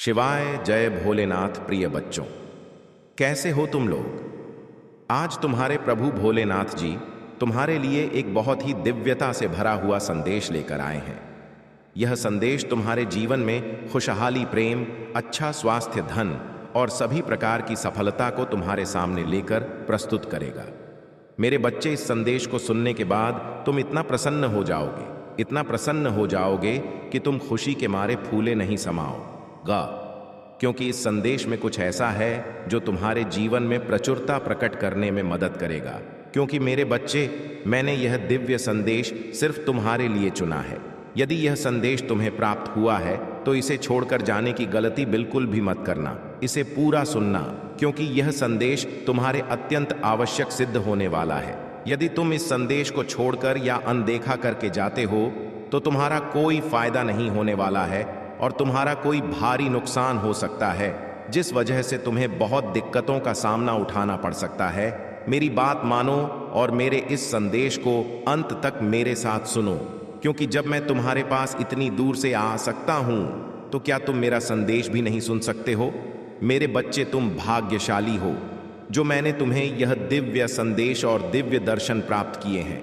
शिवाय जय भोलेनाथ। प्रिय बच्चों, कैसे हो तुम लोग। आज तुम्हारे प्रभु भोलेनाथ जी तुम्हारे लिए एक बहुत ही दिव्यता से भरा हुआ संदेश लेकर आए हैं। यह संदेश तुम्हारे जीवन में खुशहाली, प्रेम, अच्छा स्वास्थ्य, धन और सभी प्रकार की सफलता को तुम्हारे सामने लेकर प्रस्तुत करेगा। मेरे बच्चे, इस संदेश को सुनने के बाद तुम इतना प्रसन्न हो जाओगे, इतना प्रसन्न हो जाओगे कि तुम खुशी के मारे फूले नहीं समाओगे, क्योंकि इस संदेश में कुछ ऐसा है जो तुम्हारे जीवन में प्रचुरता प्रकट करने में मदद करेगा। क्योंकि मेरे बच्चे, मैंने यह दिव्य संदेश सिर्फ तुम्हारे लिए चुना है। यदि यह संदेश तुम्हें प्राप्त हुआ है तो इसे छोड़कर जाने की गलती बिल्कुल भी मत करना। इसे पूरा सुनना, क्योंकि यह संदेश तुम्हारे अत्यंत आवश्यक सिद्ध होने वाला है। यदि तुम इस संदेश को छोड़कर या अनदेखा करके जाते हो तो तुम्हारा कोई फायदा नहीं होने वाला है और तुम्हारा कोई भारी नुकसान हो सकता है, जिस वजह से तुम्हें बहुत दिक्कतों का सामना उठाना पड़ सकता है। मेरी बात मानो और मेरे इस संदेश को अंत तक मेरे साथ सुनो, क्योंकि जब मैं तुम्हारे पास इतनी दूर से आ सकता हूं तो क्या तुम मेरा संदेश भी नहीं सुन सकते हो। मेरे बच्चे, तुम भाग्यशाली हो जो मैंने तुम्हें यह दिव्य संदेश और दिव्य दर्शन प्राप्त किए हैं।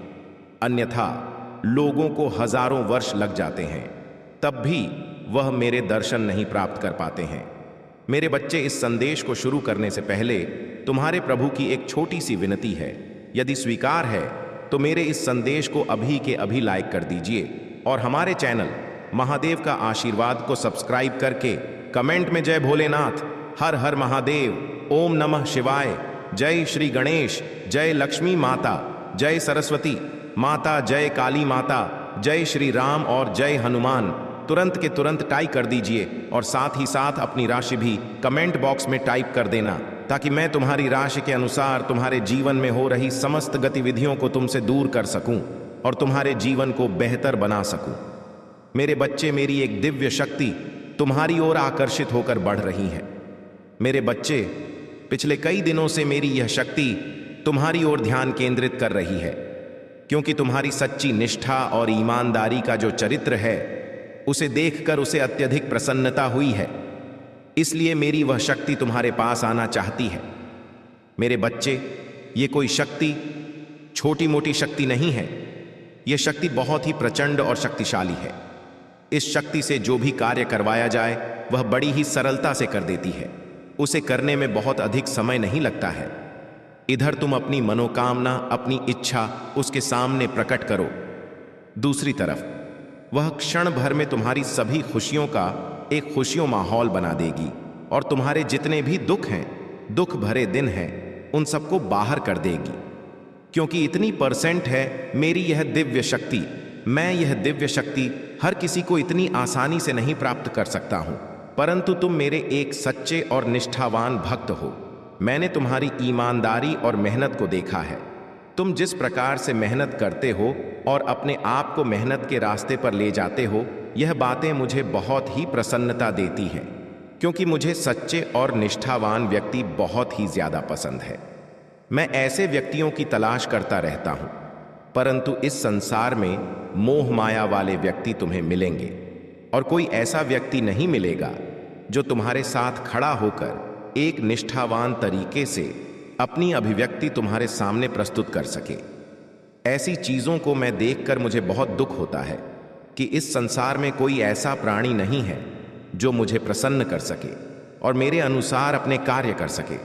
अन्यथा लोगों को हजारों वर्ष लग जाते हैं, तब भी वह मेरे दर्शन नहीं प्राप्त कर पाते हैं। मेरे बच्चे, इस संदेश को शुरू करने से पहले तुम्हारे प्रभु की एक छोटी सी विनती है। यदि स्वीकार है तो मेरे इस संदेश को अभी के अभी लाइक कर दीजिए और हमारे चैनल महादेव का आशीर्वाद को सब्सक्राइब करके कमेंट में जय भोलेनाथ, हर हर महादेव, ओम नमः शिवाय, जय श्री गणेश, जय लक्ष्मी माता, जय सरस्वती माता, जय काली माता, जय श्री राम और जय हनुमान तुरंत के तुरंत टाइप कर दीजिए और साथ ही साथ अपनी राशि भी कमेंट बॉक्स में टाइप कर देना, ताकि मैं तुम्हारी राशि के अनुसार तुम्हारे जीवन में हो रही समस्त गतिविधियों को तुमसे दूर कर सकूं और तुम्हारे जीवन को बेहतर बना सकूं। मेरे बच्चे, मेरी एक दिव्य शक्ति तुम्हारी ओर आकर्षित होकर बढ़ रही है। मेरे बच्चे, पिछले कई दिनों से मेरी यह शक्ति तुम्हारी ओर ध्यान केंद्रित कर रही है, क्योंकि तुम्हारी सच्ची निष्ठा और ईमानदारी का जो चरित्र है उसे देखकर उसे अत्यधिक प्रसन्नता हुई है। इसलिए मेरी वह शक्ति तुम्हारे पास आना चाहती है। मेरे बच्चे, ये कोई शक्ति छोटी मोटी शक्ति नहीं है। यह शक्ति बहुत ही प्रचंड और शक्तिशाली है। इस शक्ति से जो भी कार्य करवाया जाए वह बड़ी ही सरलता से कर देती है। उसे करने में बहुत अधिक समय नहीं लगता है। इधर तुम अपनी मनोकामना, अपनी इच्छा उसके सामने प्रकट करो, दूसरी तरफ वह क्षण भर में तुम्हारी सभी खुशियों का एक खुशियों माहौल बना देगी और तुम्हारे जितने भी दुख हैं, दुख भरे दिन हैं, उन सबको बाहर कर देगी। क्योंकि इतनी परसेंट है मेरी यह दिव्य शक्ति, मैं यह दिव्य शक्ति हर किसी को इतनी आसानी से नहीं प्राप्त कर सकता हूं, परंतु तुम मेरे एक सच्चे और निष्ठावान भक्त हो। मैंने तुम्हारी ईमानदारी और मेहनत को देखा है। तुम जिस प्रकार से मेहनत करते हो और अपने आप को मेहनत के रास्ते पर ले जाते हो, यह बातें मुझे बहुत ही प्रसन्नता देती हैं, क्योंकि मुझे सच्चे और निष्ठावान व्यक्ति बहुत ही ज्यादा पसंद है। मैं ऐसे व्यक्तियों की तलाश करता रहता हूं, परंतु इस संसार में मोह माया वाले व्यक्ति तुम्हें मिलेंगे और कोई ऐसा व्यक्ति नहीं मिलेगा जो तुम्हारे साथ खड़ा होकर एक निष्ठावान तरीके से अपनी अभिव्यक्ति तुम्हारे सामने प्रस्तुत कर सके। ऐसी चीजों को मैं देखकर मुझे बहुत दुख होता है कि इस संसार में कोई ऐसा प्राणी नहीं है जो मुझे प्रसन्न कर सके और मेरे अनुसार अपने कार्य कर सके।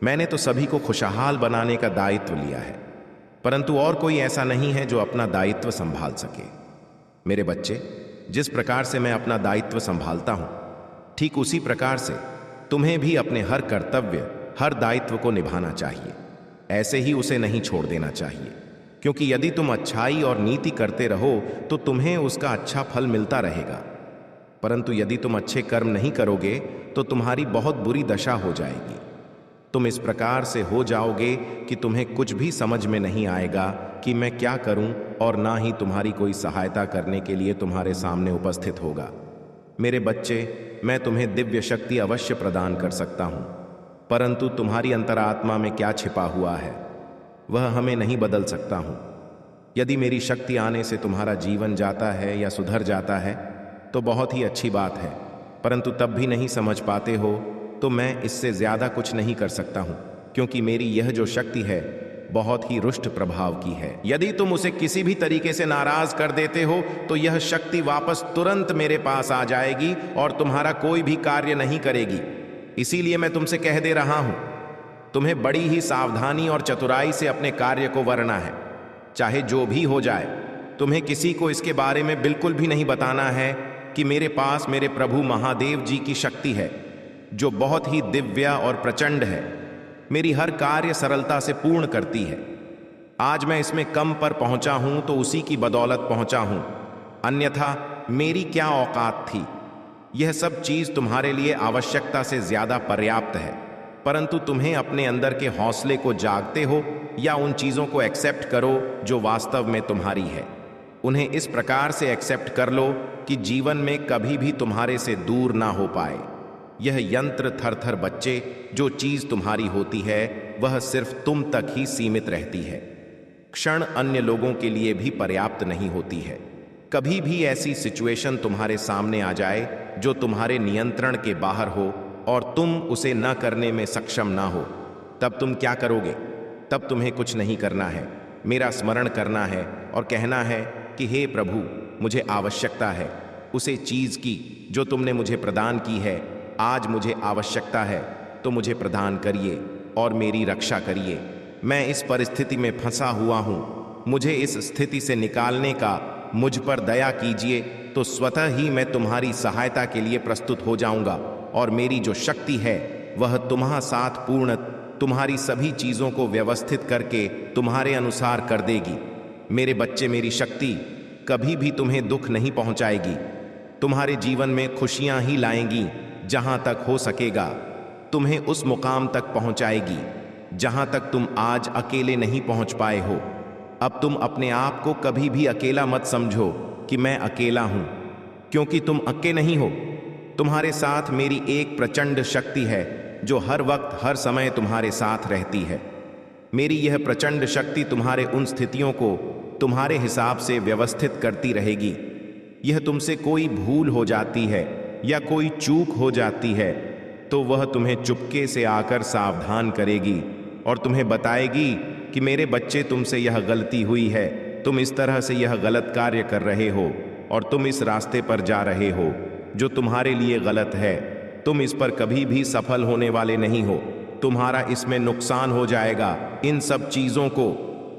मैंने तो सभी को खुशहाल बनाने का दायित्व लिया है, परंतु और कोई ऐसा नहीं है जो अपना दायित्व संभाल सके। मेरे बच्चे, जिस प्रकार से मैं अपना दायित्व संभालता हूं, ठीक उसी प्रकार से तुम्हें भी अपने हर कर्तव्य, हर दायित्व को निभाना चाहिए। ऐसे ही उसे नहीं छोड़ देना चाहिए, क्योंकि यदि तुम अच्छाई और नीति करते रहो तो तुम्हें उसका अच्छा फल मिलता रहेगा, परंतु यदि तुम अच्छे कर्म नहीं करोगे तो तुम्हारी बहुत बुरी दशा हो जाएगी। तुम इस प्रकार से हो जाओगे कि तुम्हें कुछ भी समझ में नहीं आएगा कि मैं क्या करूं, और ना ही तुम्हारी कोई सहायता करने के लिए तुम्हारे सामने उपस्थित होगा। मेरे बच्चे, मैं तुम्हें दिव्य शक्ति अवश्य प्रदान कर सकता हूं, परंतु तुम्हारी अंतरात्मा में क्या छिपा हुआ है वह हमें नहीं बदल सकता हूं। यदि मेरी शक्ति आने से तुम्हारा जीवन जाता है या सुधर जाता है तो बहुत ही अच्छी बात है, परंतु तब भी नहीं समझ पाते हो तो मैं इससे ज्यादा कुछ नहीं कर सकता हूं, क्योंकि मेरी यह जो शक्ति है बहुत ही रुष्ट प्रभाव की है। यदि तुम उसे किसी भी तरीके से नाराज कर देते हो तो यह शक्ति वापस तुरंत मेरे पास आ जाएगी और तुम्हारा कोई भी कार्य नहीं करेगी। इसीलिए मैं तुमसे कह दे रहा हूं, तुम्हें बड़ी ही सावधानी और चतुराई से अपने कार्य को वरना है। चाहे जो भी हो जाए, तुम्हें किसी को इसके बारे में बिल्कुल भी नहीं बताना है कि मेरे पास मेरे प्रभु महादेव जी की शक्ति है, जो बहुत ही दिव्य और प्रचंड है। मेरी हर कार्य सरलता से पूर्ण करती है। आज मैं इसमें कम पर पहुंचा हूं तो उसी की बदौलत पहुंचा हूं, अन्यथा मेरी क्या औकात थी। यह सब चीज तुम्हारे लिए आवश्यकता से ज्यादा पर्याप्त है, परंतु तुम्हें अपने अंदर के हौसले को जागते हो या उन चीजों को एक्सेप्ट करो जो वास्तव में तुम्हारी है। उन्हें इस प्रकार से एक्सेप्ट कर लो कि जीवन में कभी भी तुम्हारे से दूर ना हो पाए। यह यंत्र थर-थर बच्चे, जो चीज तुम्हारी होती है वह सिर्फ तुम तक ही सीमित रहती है। क्षण अन्य लोगों के लिए भी पर्याप्त नहीं होती है। कभी भी ऐसी सिचुएशन तुम्हारे सामने आ जाए जो तुम्हारे नियंत्रण के बाहर हो और तुम उसे न करने में सक्षम ना हो, तब तुम क्या करोगे? तब तुम्हें कुछ नहीं करना है, मेरा स्मरण करना है और कहना है कि हे प्रभु, मुझे आवश्यकता है उसे चीज की जो तुमने मुझे प्रदान की है। आज मुझे आवश्यकता है तो मुझे प्रदान करिए और मेरी रक्षा करिए। मैं इस परिस्थिति में फंसा हुआ हूं, मुझे इस स्थिति से निकालने का मुझ पर दया कीजिए, तो स्वतः ही मैं तुम्हारी सहायता के लिए प्रस्तुत हो जाऊंगा और मेरी जो शक्ति है वह तुम्हारे साथ पूर्ण तुम्हारी सभी चीजों को व्यवस्थित करके तुम्हारे अनुसार कर देगी। मेरे बच्चे, मेरी शक्ति कभी भी तुम्हें दुख नहीं पहुंचाएगी, तुम्हारे जीवन में खुशियां ही लाएंगी। जहां तक हो सकेगा तुम्हें उस मुकाम तक पहुंचाएगी जहां तक तुम आज अकेले नहीं पहुंच पाए हो। अब तुम अपने आप को कभी भी अकेला मत समझो कि मैं अकेला हूं, क्योंकि तुम अकेले नहीं हो। तुम्हारे साथ मेरी एक प्रचंड शक्ति है जो हर वक्त हर समय तुम्हारे साथ रहती है। मेरी यह प्रचंड शक्ति तुम्हारे उन स्थितियों को तुम्हारे हिसाब से व्यवस्थित करती रहेगी। यह तुमसे कोई भूल हो जाती है या कोई चूक हो जाती है तो वह तुम्हें चुपके से आकर सावधान करेगी और तुम्हें बताएगी कि मेरे बच्चे, तुमसे यह गलती हुई है, तुम इस तरह से यह गलत कार्य कर रहे हो और तुम इस रास्ते पर जा रहे हो जो तुम्हारे लिए गलत है। तुम इस पर कभी भी सफल होने वाले नहीं हो, तुम्हारा इसमें नुकसान हो जाएगा। इन सब चीजों को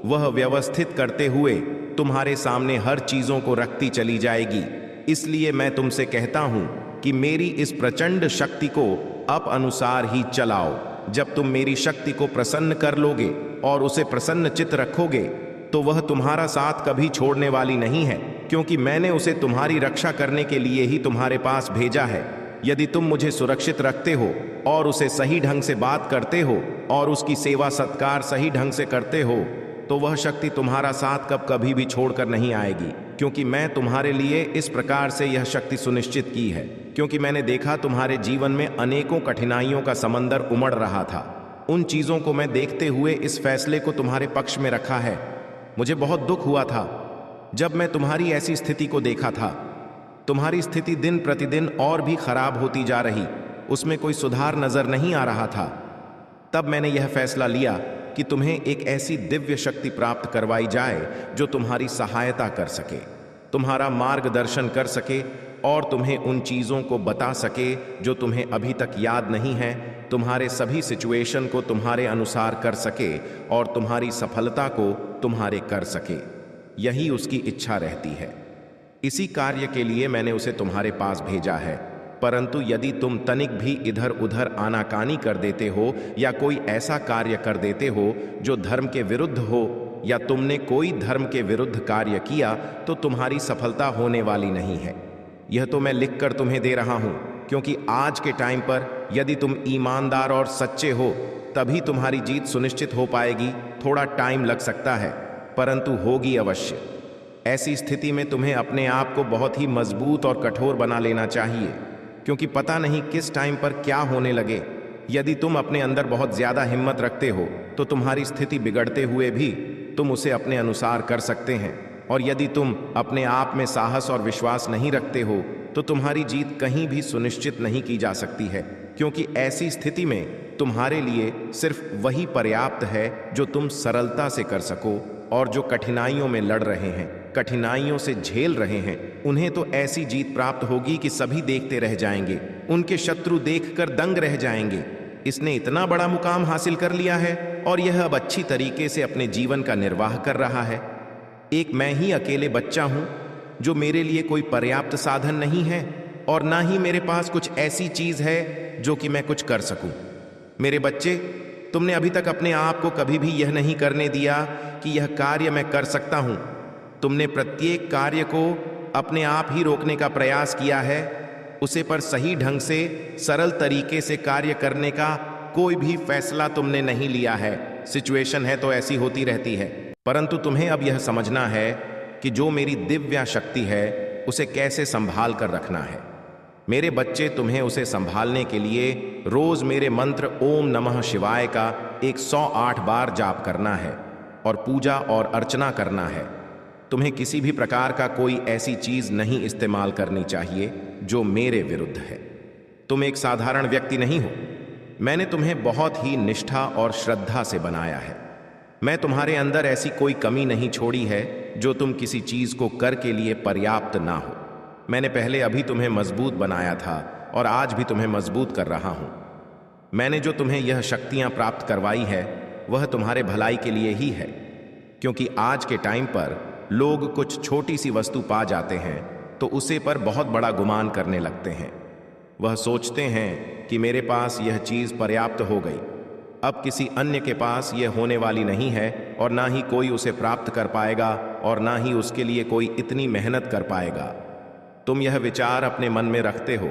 वह व्यवस्थित करते हुए तुम्हारे सामने हर चीजों को रखती चली जाएगी। इसलिए मैं तुमसे कहता हूं कि मेरी इस प्रचंड शक्ति को अप अनुसार ही चलाओ। जब तुम मेरी शक्ति को प्रसन्न कर लोगे और उसे प्रसन्न चित्त रखोगे तो वह तुम्हारा साथ कभी छोड़ने वाली नहीं है, क्योंकि मैंने उसे तुम्हारी रक्षा करने के लिए ही तुम्हारे पास भेजा है। यदि तुम मुझे सुरक्षित रखते हो और उसे सही ढंग से बात करते हो और उसकी सेवा सत्कार सही ढंग से करते हो तो वह शक्ति तुम्हारा साथ कभी भी छोड़कर नहीं आएगी, क्योंकि मैं तुम्हारे लिए इस प्रकार से यह शक्ति सुनिश्चित की है। क्योंकि मैंने देखा तुम्हारे जीवन में अनेकों कठिनाइयों का समंदर उमड़ रहा था। उन चीजों को मैं देखते हुए इस फैसले को तुम्हारे पक्ष में रखा है। मुझे बहुत दुख हुआ था जब मैं तुम्हारी ऐसी स्थिति को देखा था। तुम्हारी स्थिति दिन प्रतिदिन और भी खराब होती जा रही, उसमें कोई सुधार नजर नहीं आ रहा था। तब मैंने यह फैसला लिया कि तुम्हें एक ऐसी दिव्य शक्ति प्राप्त करवाई जाए जो तुम्हारी सहायता कर सके, तुम्हारा मार्गदर्शन कर सके और तुम्हें उन चीज़ों को बता सके जो तुम्हें अभी तक याद नहीं है, तुम्हारे सभी सिचुएशन को तुम्हारे अनुसार कर सके और तुम्हारी सफलता को तुम्हारे कर सके। यही उसकी इच्छा रहती है। इसी कार्य के लिए मैंने उसे तुम्हारे पास भेजा है। परंतु यदि तुम तनिक भी इधर उधर आनाकानी कर देते हो या कोई ऐसा कार्य कर देते हो जो धर्म के विरुद्ध हो या तुमने कोई धर्म के विरुद्ध कार्य किया तो तुम्हारी सफलता होने वाली नहीं है। यह तो मैं लिखकर तुम्हें दे रहा हूं, क्योंकि आज के टाइम पर यदि तुम ईमानदार और सच्चे हो तभी तुम्हारी जीत सुनिश्चित हो पाएगी। थोड़ा टाइम लग सकता है परंतु होगी अवश्य। ऐसी स्थिति में तुम्हें अपने आप को बहुत ही मजबूत और कठोर बना लेना चाहिए, क्योंकि पता नहीं किस टाइम पर क्या होने लगे। यदि तुम अपने अंदर बहुत ज्यादा हिम्मत रखते हो तो तुम्हारी स्थिति बिगड़ते हुए भी तुम उसे अपने अनुसार कर सकते हैं, और यदि तुम अपने आप में साहस और विश्वास नहीं रखते हो तो तुम्हारी जीत कहीं भी सुनिश्चित नहीं की जा सकती है, क्योंकि ऐसी स्थिति में तुम्हारे लिए सिर्फ वही पर्याप्त है जो तुम सरलता से कर सको। और जो कठिनाइयों में लड़ रहे हैं, कठिनाइयों से झेल रहे हैं, उन्हें तो ऐसी जीत प्राप्त होगी कि सभी देखते रह जाएंगे, उनके शत्रु देखकर दंग रह जाएंगे। इसने इतना बड़ा मुकाम हासिल कर लिया है और यह अब अच्छी तरीके से अपने जीवन का निर्वाह कर रहा है। एक मैं ही अकेले बच्चा हूं जो मेरे लिए कोई पर्याप्त साधन नहीं है, और ना ही मेरे पास कुछ ऐसी चीज है जो कि मैं कुछ कर सकूं। मेरे बच्चे, तुमने अभी तक अपने आप को कभी भी यह नहीं करने दिया कि यह कार्य मैं कर सकता हूं। तुमने प्रत्येक कार्य को अपने आप ही रोकने का प्रयास किया है। उसे पर सही ढंग से सरल तरीके से कार्य करने का कोई भी फैसला तुमने नहीं लिया है। सिचुएशन है तो ऐसी होती रहती है, परंतु तुम्हें अब यह समझना है कि जो मेरी दिव्य शक्ति है उसे कैसे संभाल कर रखना है। मेरे बच्चे, तुम्हें उसे संभालने के लिए रोज मेरे मंत्र ओम नमः शिवाय का 108 बार जाप करना है और पूजा और अर्चना करना है। तुम्हें किसी भी प्रकार का कोई ऐसी चीज नहीं इस्तेमाल करनी चाहिए जो मेरे विरुद्ध है। तुम एक साधारण व्यक्ति नहीं हो। मैंने तुम्हें बहुत ही निष्ठा और श्रद्धा से बनाया है। मैं तुम्हारे अंदर ऐसी कोई कमी नहीं छोड़ी है जो तुम किसी चीज को कर के लिए पर्याप्त ना हो। मैंने पहले अभी तुम्हें मजबूत बनाया था और आज भी तुम्हें मजबूत कर रहा हूं। मैंने जो तुम्हें यह शक्तियां प्राप्त करवाई है वह तुम्हारे भलाई के लिए ही है, क्योंकि आज के टाइम पर लोग कुछ छोटी सी वस्तु पा जाते हैं तो उसे पर बहुत बड़ा गुमान करने लगते हैं। वह सोचते हैं कि मेरे पास यह चीज पर्याप्त हो गई, अब किसी अन्य के पास यह होने वाली नहीं है और ना ही कोई उसे प्राप्त कर पाएगा और ना ही उसके लिए कोई इतनी मेहनत कर पाएगा। तुम यह विचार अपने मन में रखते हो,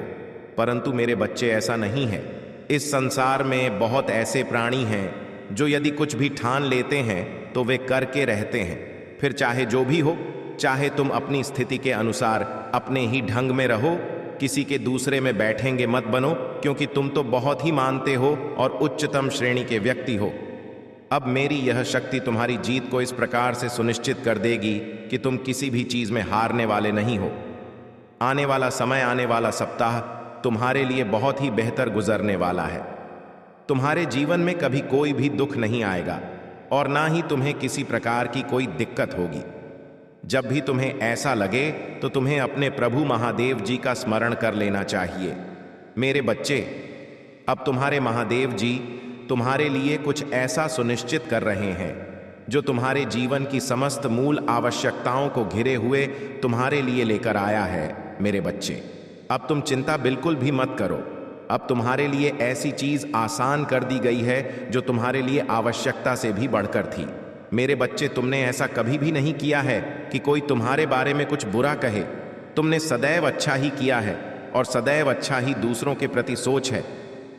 परंतु मेरे बच्चे ऐसा नहीं है। इस संसार में बहुत ऐसे प्राणी हैं जो यदि कुछ भी ठान लेते हैं तो वे करके रहते हैं, फिर चाहे जो भी हो। चाहे तुम अपनी स्थिति के अनुसार अपने ही ढंग में रहो, किसी के दूसरे में बैठेंगे मत बनो, क्योंकि तुम तो बहुत ही मानते हो और उच्चतम श्रेणी के व्यक्ति हो। अब मेरी यह शक्ति तुम्हारी जीत को इस प्रकार से सुनिश्चित कर देगी कि तुम किसी भी चीज में हारने वाले नहीं हो। आने वाला समय, आने वाला सप्ताह तुम्हारे लिए बहुत ही बेहतर गुजरने वाला है। तुम्हारे जीवन में कभी कोई भी दुख नहीं आएगा और ना ही तुम्हें किसी प्रकार की कोई दिक्कत होगी। जब भी तुम्हें ऐसा लगे तो तुम्हें अपने प्रभु महादेव जी का स्मरण कर लेना चाहिए। मेरे बच्चे, अब तुम्हारे महादेव जी तुम्हारे लिए कुछ ऐसा सुनिश्चित कर रहे हैं जो तुम्हारे जीवन की समस्त मूल आवश्यकताओं को घिरे हुए तुम्हारे लिए लेकर आया है। मेरे बच्चे, अब तुम चिंता बिल्कुल भी मत करो। अब तुम्हारे लिए ऐसी चीज आसान कर दी गई है जो तुम्हारे लिए आवश्यकता से भी बढ़कर थी। मेरे बच्चे, तुमने ऐसा कभी भी नहीं किया है कि कोई तुम्हारे बारे में कुछ बुरा कहे। तुमने सदैव अच्छा ही किया है और सदैव अच्छा ही दूसरों के प्रति सोच है।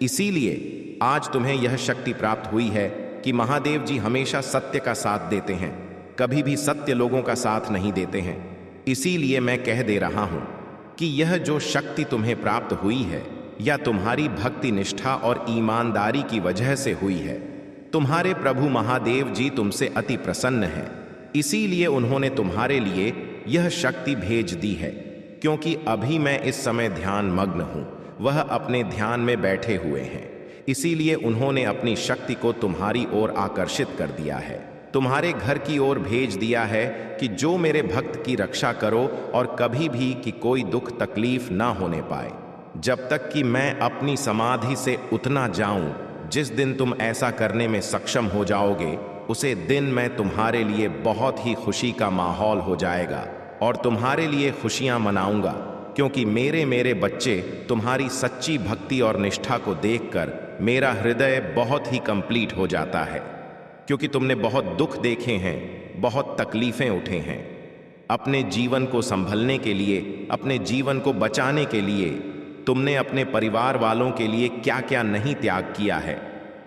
इसीलिए आज तुम्हें यह शक्ति प्राप्त हुई है कि महादेव जी हमेशा सत्य का साथ देते हैं, कभी भी सत्य लोगों का साथ नहीं देते हैं। इसीलिए मैं कह दे रहा हूं कि यह जो शक्ति तुम्हें प्राप्त हुई है या तुम्हारी भक्ति, निष्ठा और ईमानदारी की वजह से हुई है। तुम्हारे प्रभु महादेव जी तुमसे अति प्रसन्न हैं, इसीलिए उन्होंने तुम्हारे लिए यह शक्ति भेज दी है। क्योंकि अभी मैं इस समय ध्यान मग्न हूं, वह अपने ध्यान में बैठे हुए हैं, इसीलिए उन्होंने अपनी शक्ति को तुम्हारी ओर आकर्षित कर दिया है, तुम्हारे घर की ओर भेज दिया है कि जो मेरे भक्त की रक्षा करो और कभी भी कि कोई दुख तकलीफ ना होने पाए, जब तक कि मैं अपनी समाधि से उतना जाऊं। जिस दिन तुम ऐसा करने में सक्षम हो जाओगे, उसे दिन मैं तुम्हारे लिए बहुत ही खुशी का माहौल हो जाएगा और तुम्हारे लिए खुशियां मनाऊंगा, क्योंकि मेरे बच्चे, तुम्हारी सच्ची भक्ति और निष्ठा को देखकर मेरा हृदय बहुत ही कंप्लीट हो जाता है। क्योंकि तुमने बहुत दुख देखे हैं, बहुत तकलीफें उठे हैं। अपने जीवन को संभलने के लिए, अपने जीवन को बचाने के लिए तुमने अपने परिवार वालों के लिए क्या क्या नहीं त्याग किया है।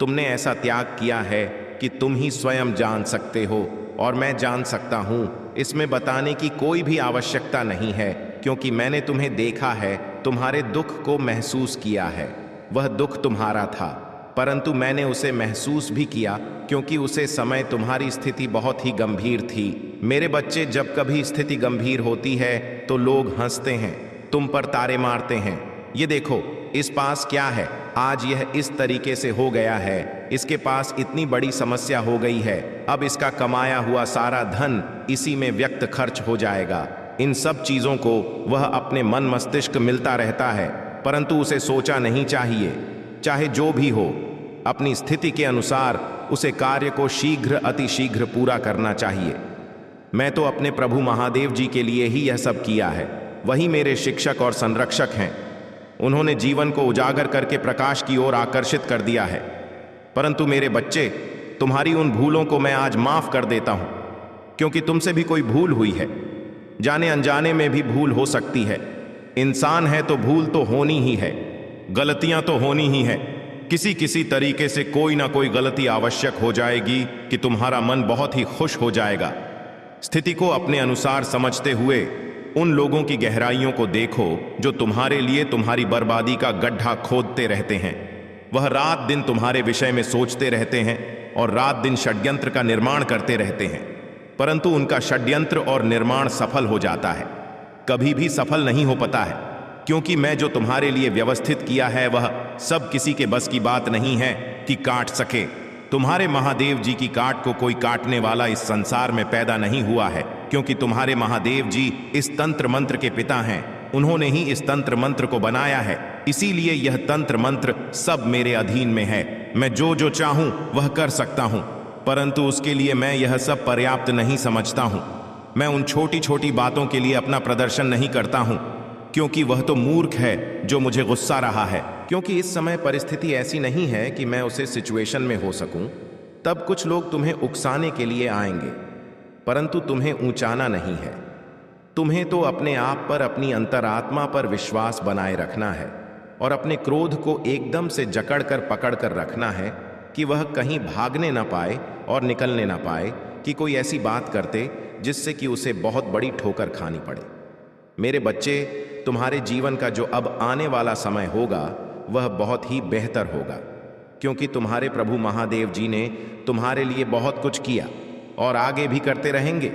तुमने ऐसा त्याग किया है कि तुम ही स्वयं जान सकते हो और मैं जान सकता हूं। इसमें बताने की कोई भी आवश्यकता नहीं है, क्योंकि मैंने तुम्हें देखा है, तुम्हारे दुख को महसूस किया है। वह दुख तुम्हारा था, परंतु मैंने उसे महसूस भी किया, क्योंकि उसे समय तुम्हारी स्थिति बहुत ही गंभीर थी। मेरे बच्चे, जब कभी स्थिति गंभीर होती है तो लोग हंसते हैं, तुम पर तारे मारते हैं। ये देखो, इस पास क्या है, आज यह इस तरीके से हो गया है, इसके पास इतनी बड़ी समस्या हो गई है, अब इसका कमाया हुआ सारा धन इसी में व्यक्त खर्च हो जाएगा। इन सब चीजों को वह अपने मन मस्तिष्क मिलता रहता है, परंतु उसे सोचा नहीं चाहिए। चाहे जो भी हो, अपनी स्थिति के अनुसार उसे कार्य को शीघ्र अतिशीघ्र पूरा करना चाहिए। मैं तो अपने प्रभु महादेव जी के लिए ही यह सब किया है। वही मेरे शिक्षक और संरक्षक हैं। उन्होंने जीवन को उजागर करके प्रकाश की ओर आकर्षित कर दिया है। परंतु मेरे बच्चे, तुम्हारी उन भूलों को मैं आज माफ कर देता हूं, क्योंकि तुमसे भी कोई भूल हुई है। जाने अनजाने में भी भूल हो सकती है। इंसान है तो भूल तो होनी ही है, गलतियां तो होनी ही है। किसी किसी तरीके से कोई ना कोई गलती आवश्यक हो जाएगी कि तुम्हारा मन बहुत ही खुश हो जाएगा। स्थिति को अपने अनुसार समझते हुए उन लोगों की गहराइयों को देखो जो तुम्हारे लिए तुम्हारी बर्बादी का गड्ढा खोदते रहते हैं। वह रात दिन तुम्हारे विषय में सोचते रहते हैं और रात दिन षड्यंत्र का निर्माण करते रहते हैं, परंतु उनका षड्यंत्र और निर्माण सफल हो जाता है, कभी भी सफल नहीं हो पाता है, क्योंकि मैं जो तुम्हारे लिए व्यवस्थित किया है वह सब किसी के बस की बात नहीं है कि काट सके। तुम्हारे महादेव जी की काट को कोई काटने वाला इस संसार में पैदा नहीं हुआ है, क्योंकि तुम्हारे महादेव जी इस तंत्र मंत्र के पिता हैं। उन्होंने ही इस तंत्र मंत्र को बनाया है, इसीलिए यह तंत्र मंत्र सब मेरे अधीन में है। मैं जो जो चाहूं वह कर सकता हूं, परंतु उसके लिए मैं यह सब पर्याप्त नहीं समझता हूं। मैं उन छोटी छोटी बातों के लिए अपना प्रदर्शन नहीं करता हूं, क्योंकि वह तो मूर्ख है जो मुझे गुस्सा रहा है। क्योंकि इस समय परिस्थिति ऐसी नहीं है कि मैं उसे सिचुएशन में हो सकूं, तब कुछ लोग तुम्हें उकसाने के लिए आएंगे, परंतु तुम्हें ऊंचाना नहीं है। तुम्हें तो अपने आप पर, अपनी अंतरात्मा पर विश्वास बनाए रखना है और अपने क्रोध को एकदम से जकड़ कर पकड़ कर रखना है कि वह कहीं भागने ना पाए और निकलने ना पाए कि कोई ऐसी बात करते जिससे कि उसे बहुत बड़ी ठोकर खानी पड़े। मेरे बच्चे, तुम्हारे जीवन का जो अब आने वाला समय होगा वह बहुत ही बेहतर होगा, क्योंकि तुम्हारे प्रभु महादेव जी ने तुम्हारे लिए बहुत कुछ किया और आगे भी करते रहेंगे।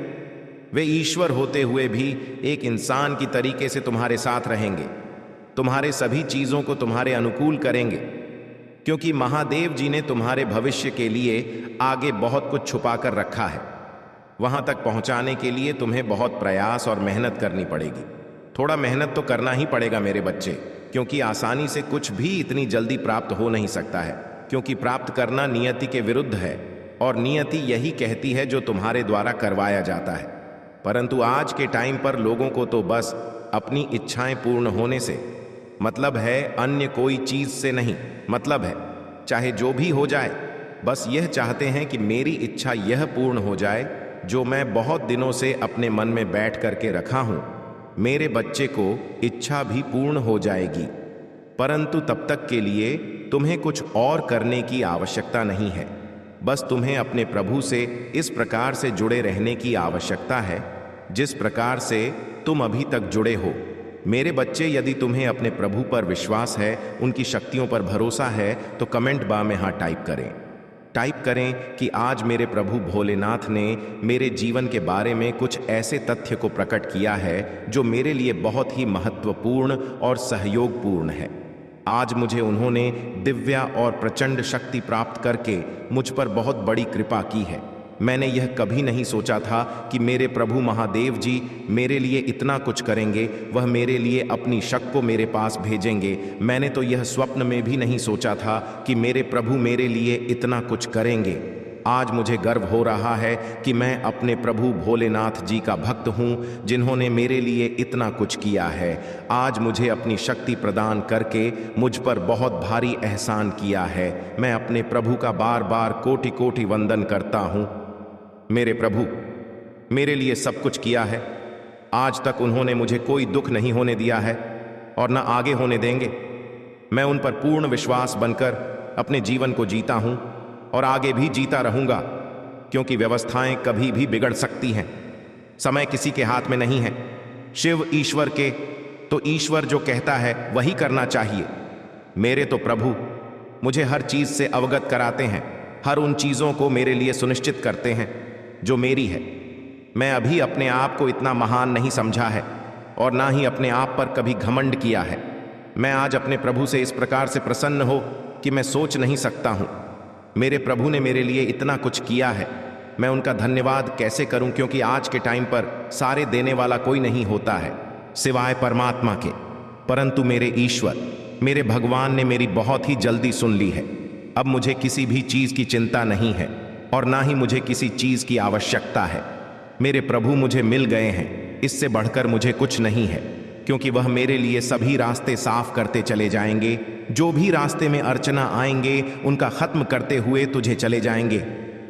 वे ईश्वर होते हुए भी एक इंसान की तरीके से तुम्हारे साथ रहेंगे, तुम्हारे सभी चीजों को तुम्हारे अनुकूल करेंगे, क्योंकि महादेव जी ने तुम्हारे भविष्य के लिए आगे बहुत कुछ छुपा कर रखा है। वहां तक पहुंचाने के लिए तुम्हें बहुत प्रयास और मेहनत करनी पड़ेगी। थोड़ा मेहनत तो करना ही पड़ेगा मेरे बच्चे, क्योंकि आसानी से कुछ भी इतनी जल्दी प्राप्त हो नहीं सकता है, क्योंकि प्राप्त करना नियति के विरुद्ध है और नियति यही कहती है जो तुम्हारे द्वारा करवाया जाता है। परंतु आज के टाइम पर लोगों को तो बस अपनी इच्छाएं पूर्ण होने से मतलब है, अन्य कोई चीज से नहीं मतलब है। चाहे जो भी हो जाए, बस यह चाहते हैं कि मेरी इच्छा यह पूर्ण हो जाए जो मैं बहुत दिनों से अपने मन में बैठ करके रखा हूं। मेरे बच्चे को इच्छा भी पूर्ण हो जाएगी, परंतु तब तक के लिए तुम्हें कुछ और करने की आवश्यकता नहीं है। बस तुम्हें अपने प्रभु से इस प्रकार से जुड़े रहने की आवश्यकता है जिस प्रकार से तुम अभी तक जुड़े हो। मेरे बच्चे, यदि तुम्हें अपने प्रभु पर विश्वास है, उनकी शक्तियों पर भरोसा है, तो कमेंट बॉक्स में हाँ टाइप करें कि आज मेरे प्रभु भोलेनाथ ने मेरे जीवन के बारे में कुछ ऐसे तथ्य को प्रकट किया है जो मेरे लिए बहुत ही महत्वपूर्ण और सहयोगपूर्ण है। आज मुझे उन्होंने दिव्या और प्रचंड शक्ति प्राप्त करके मुझ पर बहुत बड़ी कृपा की है। मैंने यह कभी नहीं सोचा था कि मेरे प्रभु महादेव जी मेरे लिए इतना कुछ करेंगे, वह मेरे लिए अपनी शक्ति को मेरे पास भेजेंगे। मैंने तो यह स्वप्न में भी नहीं सोचा था कि मेरे प्रभु मेरे लिए इतना कुछ करेंगे। आज मुझे गर्व हो रहा है कि मैं अपने प्रभु भोलेनाथ जी का भक्त हूँ, जिन्होंने मेरे लिए इतना कुछ किया है। आज मुझे अपनी शक्ति प्रदान करके मुझ पर बहुत भारी एहसान किया है। मैं अपने प्रभु का बार बार कोटि कोटि वंदन करता हूँ। मेरे प्रभु मेरे लिए सब कुछ किया है। आज तक उन्होंने मुझे कोई दुख नहीं होने दिया है और न आगे होने देंगे। मैं उन पर पूर्ण विश्वास बनकर अपने जीवन को जीता हूं और आगे भी जीता रहूंगा, क्योंकि व्यवस्थाएं कभी भी बिगड़ सकती हैं। समय किसी के हाथ में नहीं है। शिव ईश्वर के, तो ईश्वर जो कहता है वही करना चाहिए। मेरे तो प्रभु मुझे हर चीज से अवगत कराते हैं, हर उन चीजों को मेरे लिए सुनिश्चित करते हैं जो मेरी है। मैं अभी अपने आप को इतना महान नहीं समझा है, और ना ही अपने आप पर कभी घमंड किया है। मैं आज अपने प्रभु से इस प्रकार से प्रसन्न हो कि मैं सोच नहीं सकता हूँ। मेरे प्रभु ने मेरे लिए इतना कुछ किया है, मैं उनका धन्यवाद कैसे करूं, क्योंकि आज के टाइम पर सारे देने वाला कोई नहीं होता है सिवाय परमात्मा के। परंतु मेरे ईश्वर, मेरे भगवान ने मेरी बहुत ही जल्दी सुन ली है। अब मुझे किसी भी चीज़ की चिंता नहीं है और ना ही मुझे किसी चीज़ की आवश्यकता है। मेरे प्रभु मुझे मिल गए हैं, इससे बढ़कर मुझे कुछ नहीं है, क्योंकि वह मेरे लिए सभी रास्ते साफ करते चले जाएंगे। जो भी रास्ते में अर्चना आएंगे उनका खत्म करते हुए तुझे चले जाएंगे।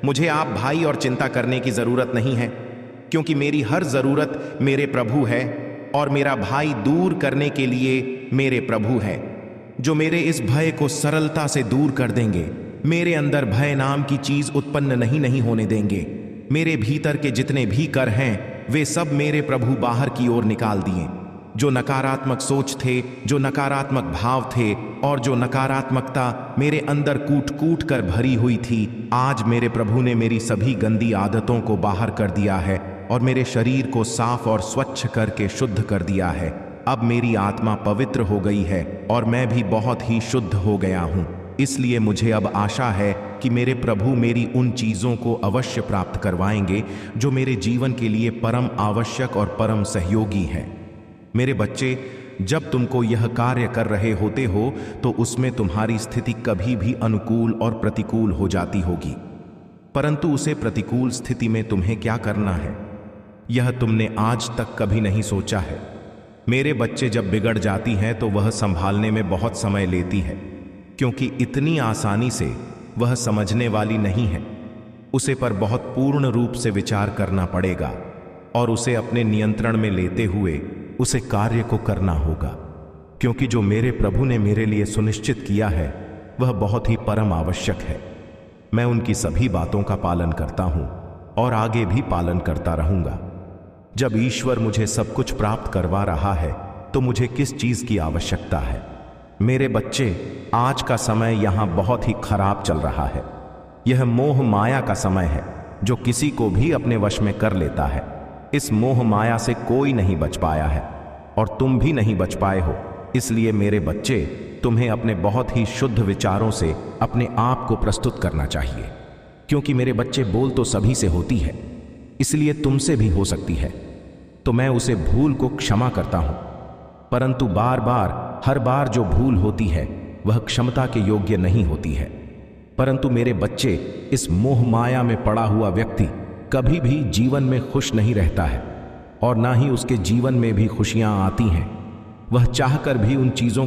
मुझे आप भाई और चिंता करने की जरूरत नहीं है, क्योंकि मेरी हर जरूरत मेरे प्रभु है और मेरा भाई दूर करने के लिए मेरे प्रभु है, जो मेरे इस भय को सरलता से दूर कर देंगे। मेरे अंदर भय नाम की चीज उत्पन्न नहीं होने देंगे। मेरे भीतर के जितने भी कर हैं वे सब मेरे प्रभु बाहर की ओर निकाल दिए। जो नकारात्मक सोच थे, जो नकारात्मक भाव थे और जो नकारात्मकता मेरे अंदर कूट कूट कर भरी हुई थी, आज मेरे प्रभु ने मेरी सभी गंदी आदतों को बाहर कर दिया है और मेरे शरीर को साफ और स्वच्छ करके शुद्ध कर दिया है। अब मेरी आत्मा पवित्र हो गई है और मैं भी बहुत ही शुद्ध हो गया हूँ। इसलिए मुझे अब आशा है कि मेरे प्रभु मेरी उन चीज़ों को अवश्य प्राप्त करवाएंगे जो मेरे जीवन के लिए परम आवश्यक और परम सहयोगी है। मेरे बच्चे, जब तुमको यह कार्य कर रहे होते हो तो उसमें तुम्हारी स्थिति कभी भी अनुकूल और प्रतिकूल हो जाती होगी, परंतु उसे प्रतिकूल स्थिति में तुम्हें क्या करना है यह तुमने आज तक कभी नहीं सोचा है। मेरे बच्चे, जब बिगड़ जाती हैं तो वह संभालने में बहुत समय लेती है, क्योंकि इतनी आसानी से वह समझने वाली नहीं है। उसे पर बहुत पूर्ण रूप से विचार करना पड़ेगा और उसे अपने नियंत्रण में लेते हुए उसे कार्य को करना होगा, क्योंकि जो मेरे प्रभु ने मेरे लिए सुनिश्चित किया है वह बहुत ही परम आवश्यक है। मैं उनकी सभी बातों का पालन करता हूं और आगे भी पालन करता रहूंगा। जब ईश्वर मुझे सब कुछ प्राप्त करवा रहा है तो मुझे किस चीज की आवश्यकता है। मेरे बच्चे, आज का समय यहां बहुत ही खराब चल रहा है। यह मोह माया का समय है जो किसी को भी अपने वश में कर लेता है। इस मोह माया से कोई नहीं बच पाया है और तुम भी नहीं बच पाए हो। इसलिए मेरे बच्चे, तुम्हें अपने बहुत ही शुद्ध विचारों से अपने आप को प्रस्तुत करना चाहिए, क्योंकि मेरे बच्चे, बोल तो सभी से होती है, इसलिए तुमसे भी हो सकती है। तो मैं उसे भूल को क्षमा करता हूं, परंतु बार बार हर बार जो भूल होती है वह क्षमता के योग्य नहीं होती है। परंतु मेरे बच्चे, इस मोह माया में पड़ा हुआ व्यक्ति कभी भी जीवन में खुश नहीं रहता है और ना ही उसके जीवन में भी खुशियां आती हैं। वह चाहकर भी उन चीजों